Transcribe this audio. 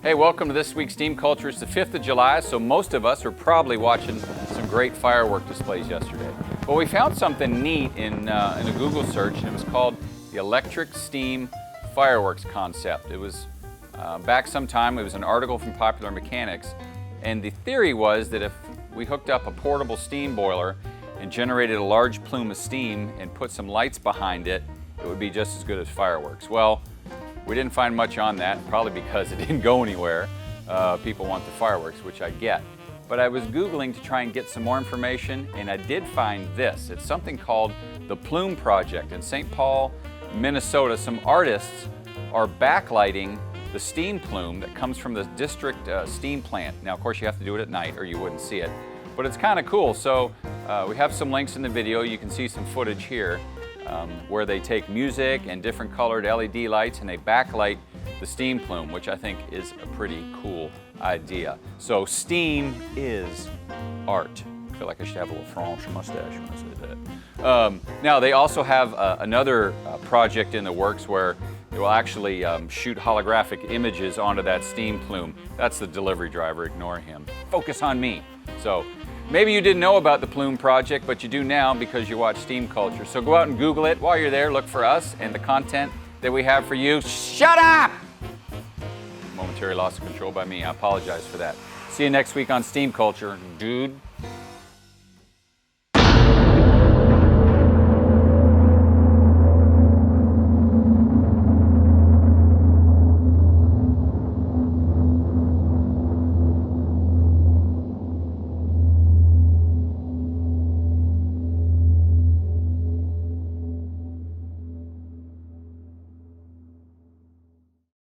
Hey, welcome to this week's Steam Culture. It's the 5th of July, so most of us are probably watching some great firework displays yesterday. But we found something neat in a Google search, and it was called the electric steam fireworks concept. It was back some time. It was an article from Popular Mechanics, and the theory was that if we hooked up a portable steam boiler and generated a large plume of steam and put some lights behind it, it would be just as good as fireworks. Well, we didn't find much on that, probably because it didn't go anywhere. People want the fireworks, which I get. But I was Googling to try and get some more information, and I did find this. It's something called the Plume Project. In St. Paul, Minnesota, some artists are backlighting the steam plume that comes from the district steam plant. Now, of course, you have to do it at night or you wouldn't see it. But it's kind of cool. So we have some links in the video. You can see some footage here. Where they take music and different colored LED lights and they backlight the steam plume, which I think is a pretty cool idea. So steam is art. I feel like I should have a little French mustache when I say that. Now they also have another project in the works where they will actually shoot holographic images onto that steam plume. That's the delivery driver, ignore him. Focus on me. So maybe you didn't know about the Plume Project, but you do now because you watch Steam Culture. So go out and Google it. While you're there, look for us and the content that we have for you. Shut up! Momentary loss of control by me. I apologize for that. See you next week on Steam Culture, dude.